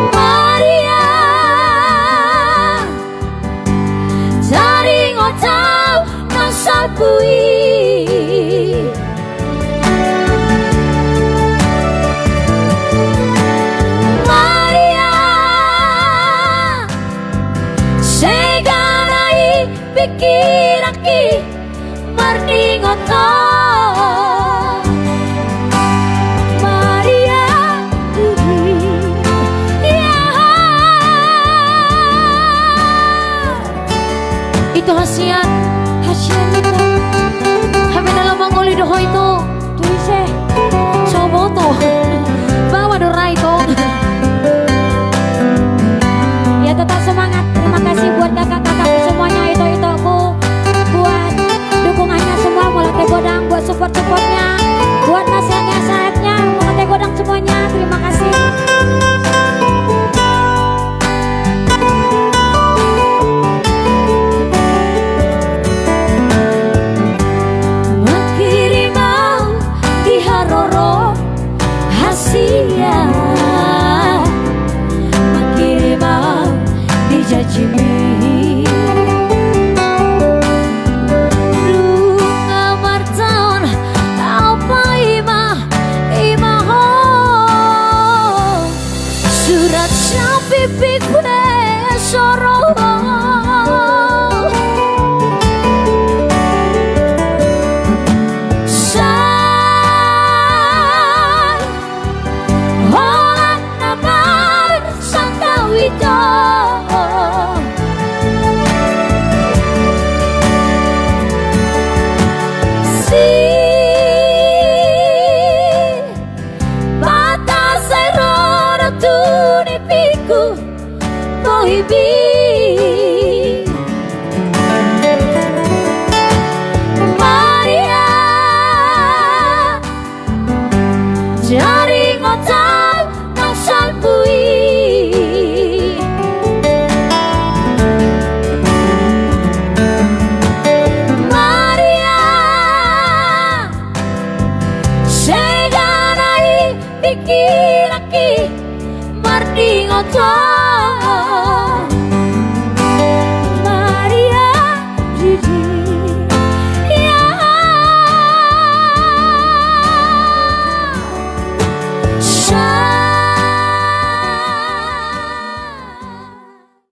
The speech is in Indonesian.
Maria dari ngotau nang salpui Maria segarai pikiraki marni ngotau itu hasian itu kami dalam mangoli doho itu tulisnya coba tuh bawa dorai itu ya tetap semangat. Terima kasih buat kakak-kakakku semuanya, itu aku buat dukungannya semua, mulai Teh Godang buat support-supportnya, buat nasihat-nasihatnya, mulai Teh Godang semuanya. Terima kasih. Maria dari ngotau nang salpui Maria segarai pikiraki marni ngotau